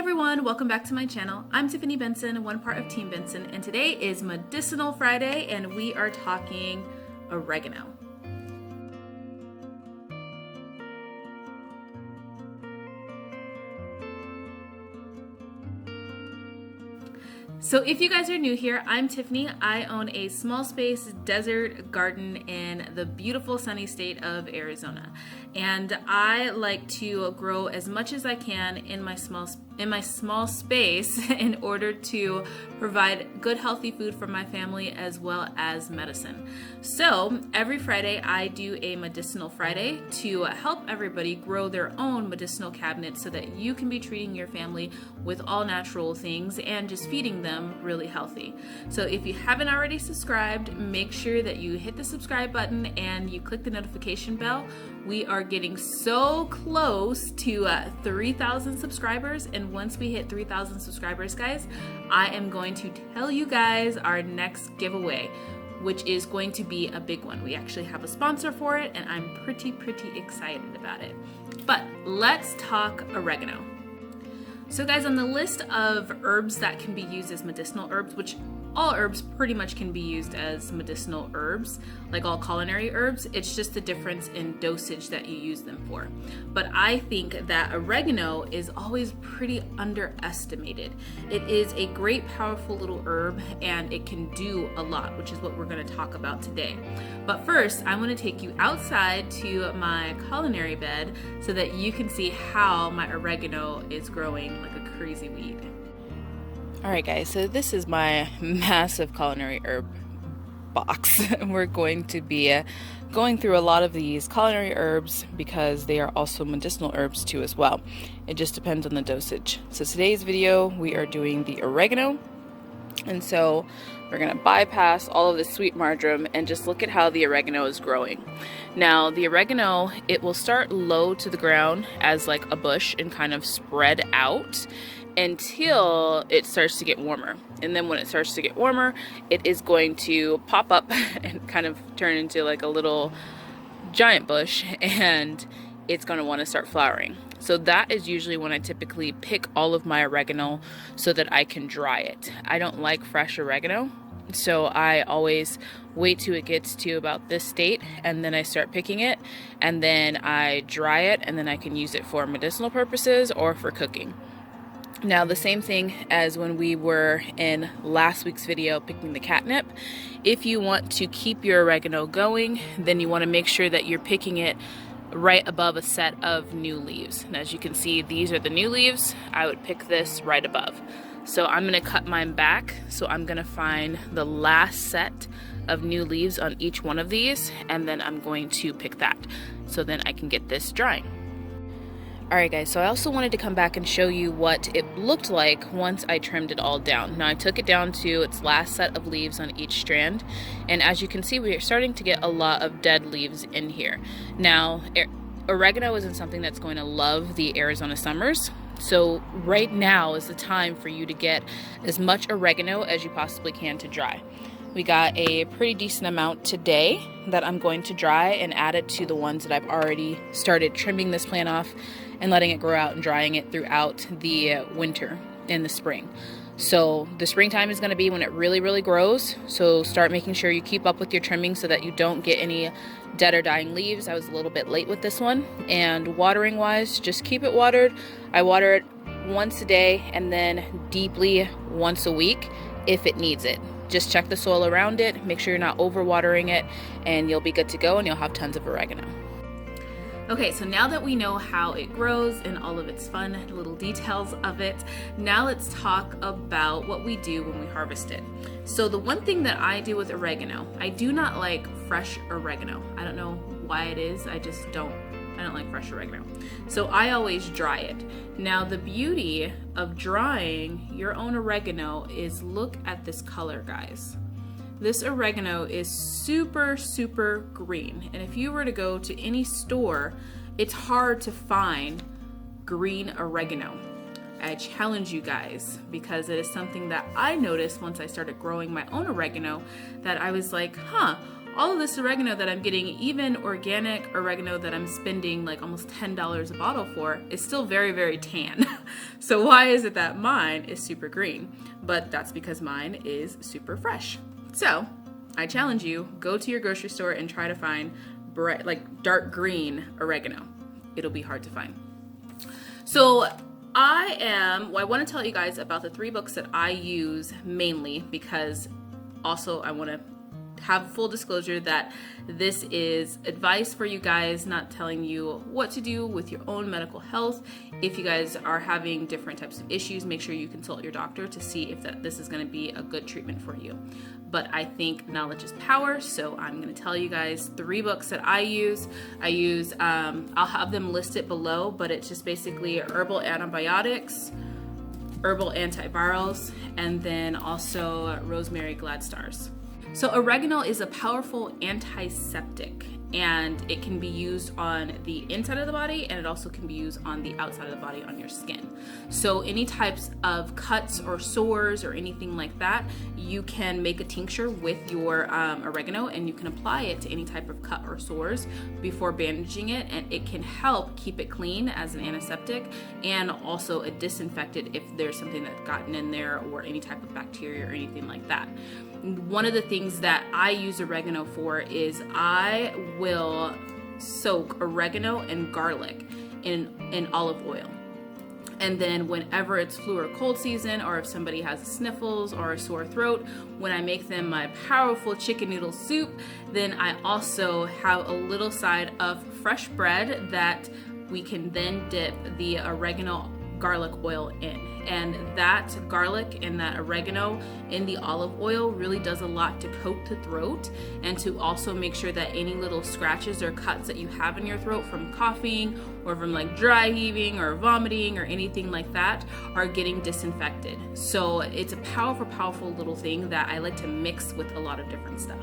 everyone, welcome back to my channel. I'm Tiffany Benson, one part of Team Benson, and today is Medicinal Friday and we are talking oregano. So if you guys are new here, I'm Tiffany. I own a small space desert garden in the beautiful sunny state of Arizona. And I like to grow as much as I can in my small space in order to provide good healthy food for my family as well as medicine. So every Friday I do a Medicinal Friday to help everybody grow their own medicinal cabinet so that you can be treating your family with all natural things and just feeding them really healthy. So if you haven't already subscribed, make sure that you hit the subscribe button and you click the notification bell. We are getting so close to 3,000 subscribers, and once we hit 3,000 subscribers, guys, I am going to tell you guys our next giveaway, which is going to be a big one. We actually have a sponsor for it, and I'm pretty excited about it. But let's talk oregano. So guys, on the list of herbs that can be used as medicinal herbs, which all herbs pretty much can be used as medicinal herbs, like all culinary herbs, it's just the difference in dosage that you use them for. But I think that oregano is always pretty underestimated. It is a great, powerful little herb, and it can do a lot, which is what we're going to talk about today. But first, I want to take you outside to my culinary bed so that you can see how my oregano is growing like a crazy weed. Alright guys, so this is my massive culinary herb box. We're going to be going through a lot of these culinary herbs because they are also medicinal herbs too as well. It just depends on the dosage. So today's video we are doing the oregano, and so we're going to bypass all of the sweet marjoram and just look at how the oregano is growing. Now the oregano, it will start low to the ground as like a bush and kind of spread out until it starts to get warmer. And then when it starts to get warmer, it is going to pop up and kind of turn into like a little giant bush, and it's going to want to start flowering. So that is usually when I typically pick all of my oregano so that I can dry it. I don't like fresh oregano, so I always wait till it gets to about this state and then I start picking it, and then I dry it, and then I can use it for medicinal purposes or for cooking. Now the same thing as when we were in last week's video picking the catnip. If you want to keep your oregano going, then you want to make sure that you're picking it right above a set of new leaves. And as you can see, these are the new leaves. I would pick this right above. So I'm going to cut mine back. So I'm going to find the last set of new leaves on each one of these, and then I'm going to pick that. So then I can get this drying. Alright guys, so I also wanted to come back and show you what it looked like once I trimmed it all down. Now I took it down to its last set of leaves on each strand, and as you can see, we are starting to get a lot of dead leaves in here. Now, oregano isn't something that's going to love the Arizona summers, so right now is the time for you to get as much oregano as you possibly can to dry. We got a pretty decent amount today that I'm going to dry and add it to the ones that I've already started trimming this plant off and letting it grow out and drying it throughout the winter and the spring. So the springtime is going to be when it really grows, so start making sure you keep up with your trimming so that you don't get any dead or dying leaves. I was a little bit late with this one. And watering wise, just keep it watered. I water it once a day and then deeply once a week if it needs it. Just check the soil around it, make sure you're not overwatering it, and you'll be good to go and you'll have tons of oregano. Okay, so now that we know how it grows and all of its fun little details of it, now let's talk about what we do when we harvest it. So the one thing that I do with oregano, I do not like fresh oregano. I don't know why it is, I don't like fresh oregano. So I always dry it. Now the beauty of drying your own oregano is look at this color, guys. This oregano is super green, and if you were to go to any store, it's hard to find green oregano. I challenge you guys, because it is something that I noticed once I started growing my own oregano, that I was like, all of this oregano that I'm getting, even organic oregano that I'm spending like almost $10 a bottle for, is still very, very tan. So why is it that mine is super green? But that's because mine is super fresh. So I challenge you, go to your grocery store and try to find bright, like dark green oregano. It'll be hard to find. So I want to tell you guys about the 3 books that I use mainly, because also I want to have full disclosure that this is advice for you guys, not telling you what to do with your own medical health. If you guys are having different types of issues, make sure you consult your doctor to see if this is going to be a good treatment for you. But I think knowledge is power, so I'm going to tell you guys 3 books that I use. I'll have them listed below, but it's just basically Herbal Antibiotics, Herbal Antivirals, and then also Rosemary Gladstars. So oregano is a powerful antiseptic, and it can be used on the inside of the body, and it also can be used on the outside of the body on your skin. So any types of cuts or sores or anything like that, you can make a tincture with your oregano, and you can apply it to any type of cut or sores before bandaging it, and it can help keep it clean as an antiseptic and also a disinfectant if there's something that's gotten in there or any type of bacteria or anything like that. One of the things that I use oregano for is I will soak oregano and garlic in olive oil. And then whenever it's flu or cold season, or if somebody has sniffles or a sore throat, when I make them my powerful chicken noodle soup, then I also have a little side of fresh bread that we can then dip the oregano garlic oil in. And that garlic and that oregano in the olive oil really does a lot to coat the throat, and to also make sure that any little scratches or cuts that you have in your throat from coughing or from like dry heaving or vomiting or anything like that are getting disinfected. So it's a powerful little thing that I like to mix with a lot of different stuff.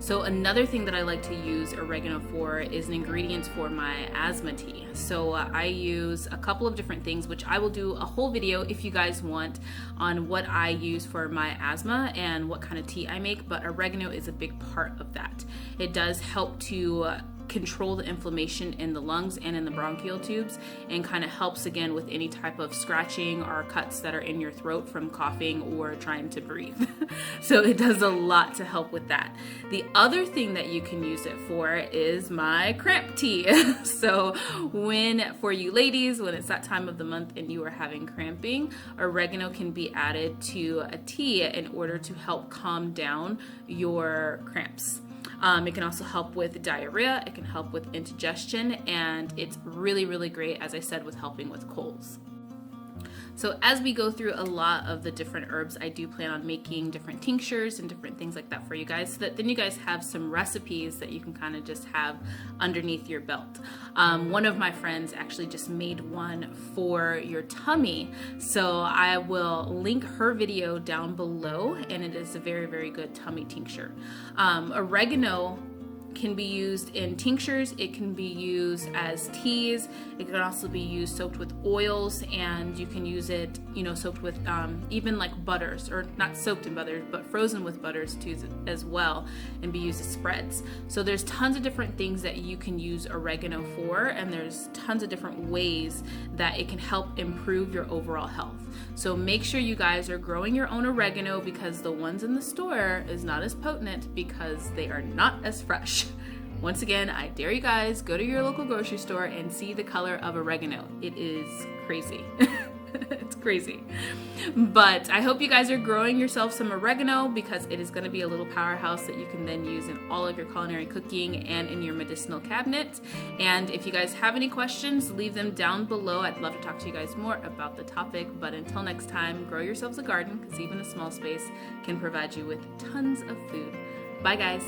So another thing that I like to use oregano for is an ingredient for my asthma tea. So I use a couple of different things, which I will do a whole video if you guys want on what I use for my asthma and what kind of tea I make, but oregano is a big part of that. It does help to control the inflammation in the lungs and in the bronchial tubes, and kind of helps again with any type of scratching or cuts that are in your throat from coughing or trying to breathe. So it does a lot to help with that. The other thing that you can use it for is my cramp tea. So for you ladies, when it's that time of the month and you are having cramping, oregano can be added to a tea in order to help calm down your cramps. It can also help with diarrhea, it can help with indigestion, and it's really, really great, as I said, with helping with colds. So as we go through a lot of the different herbs, I do plan on making different tinctures and different things like that for you guys, so that then you guys have some recipes that you can kind of just have underneath your belt. One of my friends actually just made one for your tummy, so I will link her video down below, and it is a very, very good tummy tincture. Oregano can be used in tinctures, it can be used as teas, it can also be used soaked with oils, and you can use it, soaked with even like butters, or not soaked in butters, but frozen with butters too as well, and be used as spreads. So there's tons of different things that you can use oregano for, and there's tons of different ways that it can help improve your overall health. So make sure you guys are growing your own oregano, because the ones in the store is not as potent because they are not as fresh. Once again, I dare you guys, go to your local grocery store and see the color of oregano. It is crazy. It's crazy. But I hope you guys are growing yourself some oregano, because it is going to be a little powerhouse that you can then use in all of your culinary cooking and in your medicinal cabinet. And if you guys have any questions, leave them down below. I'd love to talk to you guys more about the topic. But until next time, grow yourselves a garden, because even a small space can provide you with tons of food. Bye guys.